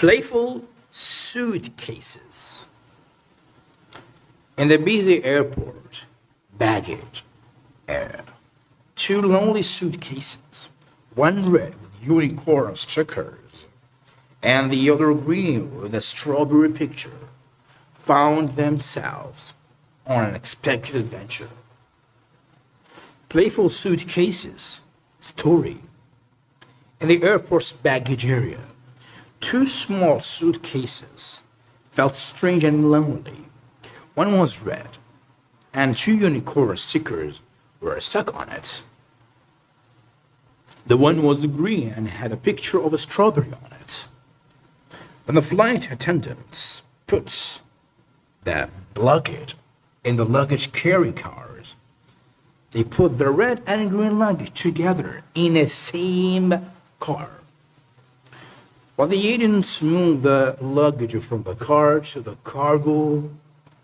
Playful suitcases. In the busy airport baggage area, two lonely suitcases, one red with unicorn stickers and the other green with a strawberry picture, found themselves on an unexpected adventure. Playful suitcases story. In the airport's baggage area, two small suitcases felt strange and lonely. One was red, and two unicorn stickers were stuck on it. The one was green and had a picture of a strawberry on it. When the flight attendants put the luggage in the luggage carry cars, they put the red and green luggage together in a same car. But the agents moved the luggage from the car to the cargo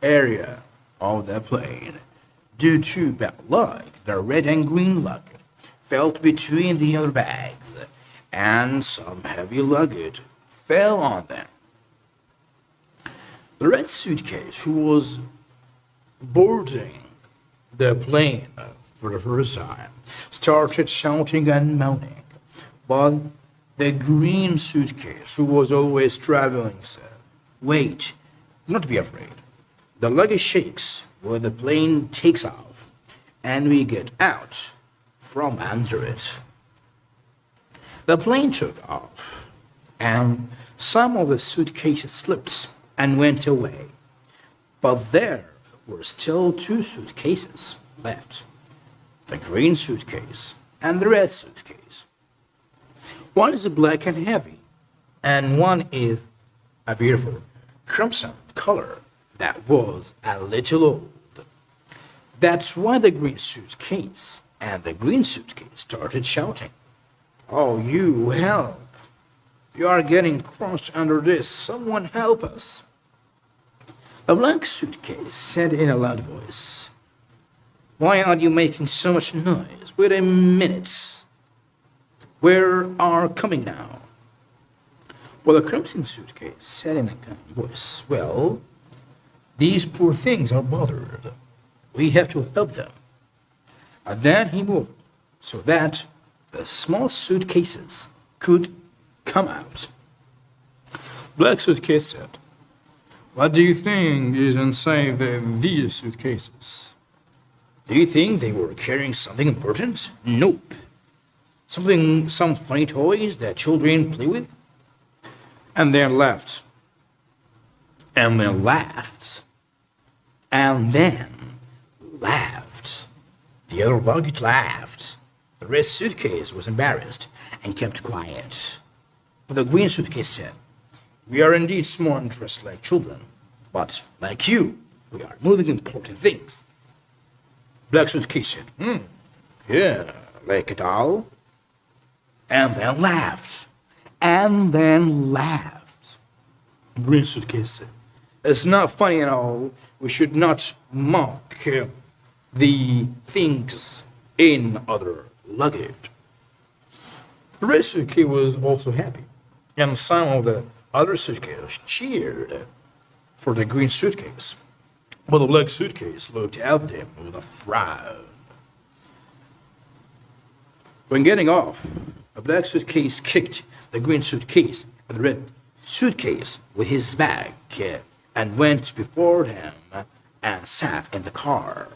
area of the plane. Due to bad luck, the red and green luggage fell between the other bags, and some heavy luggage fell on them. The red suitcase, who was boarding the plane for the first time, started shouting and moaning, but the green suitcase, who was always traveling, said, "Wait, do not be afraid. The luggage shakes when the plane takes off, and we get out from under it." The plane took off, and some of the suitcases slipped and went away, but there were still two suitcases left, the green suitcase and the red suitcase. One is black and heavy, and one is a beautiful crimson color that was a little old. That's why the green suitcase and the green suitcase started shouting, "Oh, you help! You are getting crushed under this. Someone help us!" The black suitcase said in a loud voice, "Why are you making so much noise? Wait a minute. We are coming now." Well, the crimson suitcase said in a kind voice, "Well, these poor things are bothered. We have to help them." And then he moved so that the small suitcases could come out. Black suitcase said, "What do you think is inside these suitcases? Do you think they were carrying something important? Nope. Some funny toys that children play with?" And then laughed. And then laughed. And then laughed. The other luggage laughed. The red suitcase was embarrassed and kept quiet. But the green suitcase said, "We are indeed small and dressed like children, but like you, we are moving important things." Black suitcase said, "Yeah, like a doll." And then laughed. And then laughed. Green suitcase said, "It's not funny at all. We should not mock the things in other luggage." The red suitcase was also happy, and some of the other suitcases cheered for the green suitcase. But the black suitcase looked at them with a frown. When getting off, the black suitcase kicked the green suitcase and the red suitcase with his bag and went before them and sat in the car.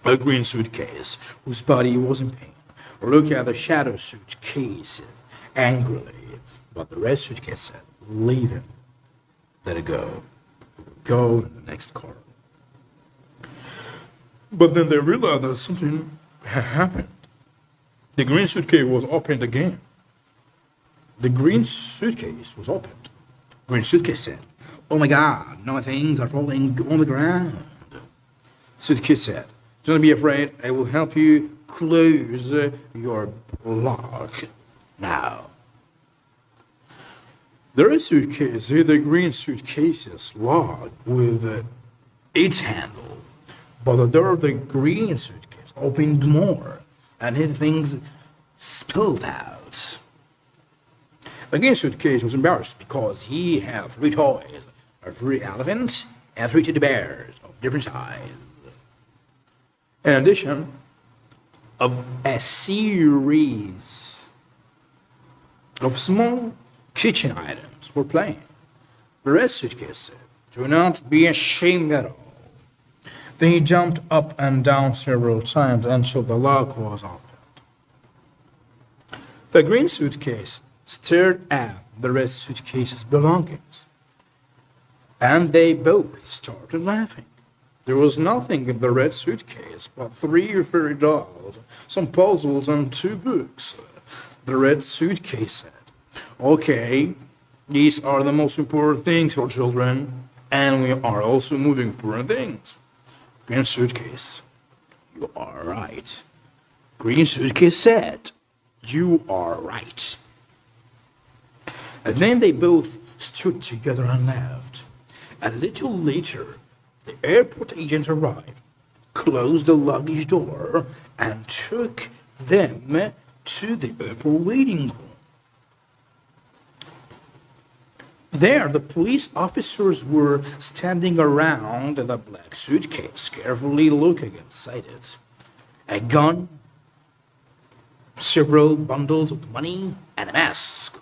The green suitcase, whose body was in pain, looked at the shadow suitcase angrily, but the red suitcase said, "Leave him. Let it go. Go in the next car." But then they realized that something had happened. The green suitcase was opened again. The green suitcase was opened. Green suitcase said, "Oh my God, now things are falling on the ground." Suitcase said, "Don't be afraid. I will help you close your lock now." The red suitcase hit the green suitcase's lock with its handle, but the door of the green suitcase opened more, and his things spilled out. The green suitcase was embarrassed because he had three toys, a three elephants and three teddy bears of different sizes. In addition, of a series of small kitchen items for playing. The red suitcase said, "Do not be ashamed at all." Then he jumped up and down several times until the lock was opened. The green suitcase stared at the red suitcase's belongings, and they both started laughing. There was nothing in the red suitcase but three fairy dolls, some puzzles, and two books. The red suitcase said, "Okay, these are the most important things for children, and we are also moving important things." Green suitcase, "You are right." Green suitcase said, "You are right." And then they both stood together and laughed. A little later, the airport agent arrived, closed the luggage door, and took them to the airport waiting room. There, the police officers were standing around the black suitcase, carefully looking inside it. A gun, several bundles of money, and a mask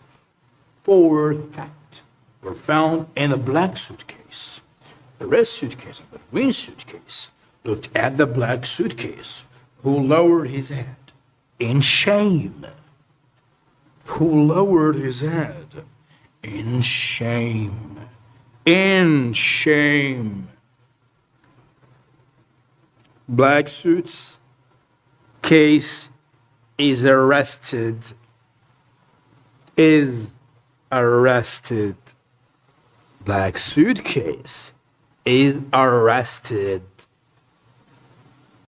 for theft were found in the black suitcase. The red suitcase and the green suitcase looked at the black suitcase, who lowered his head in shame. Who lowered his head in shame. In shame. Black suits case is arrested. Is arrested. Black suitcase is arrested.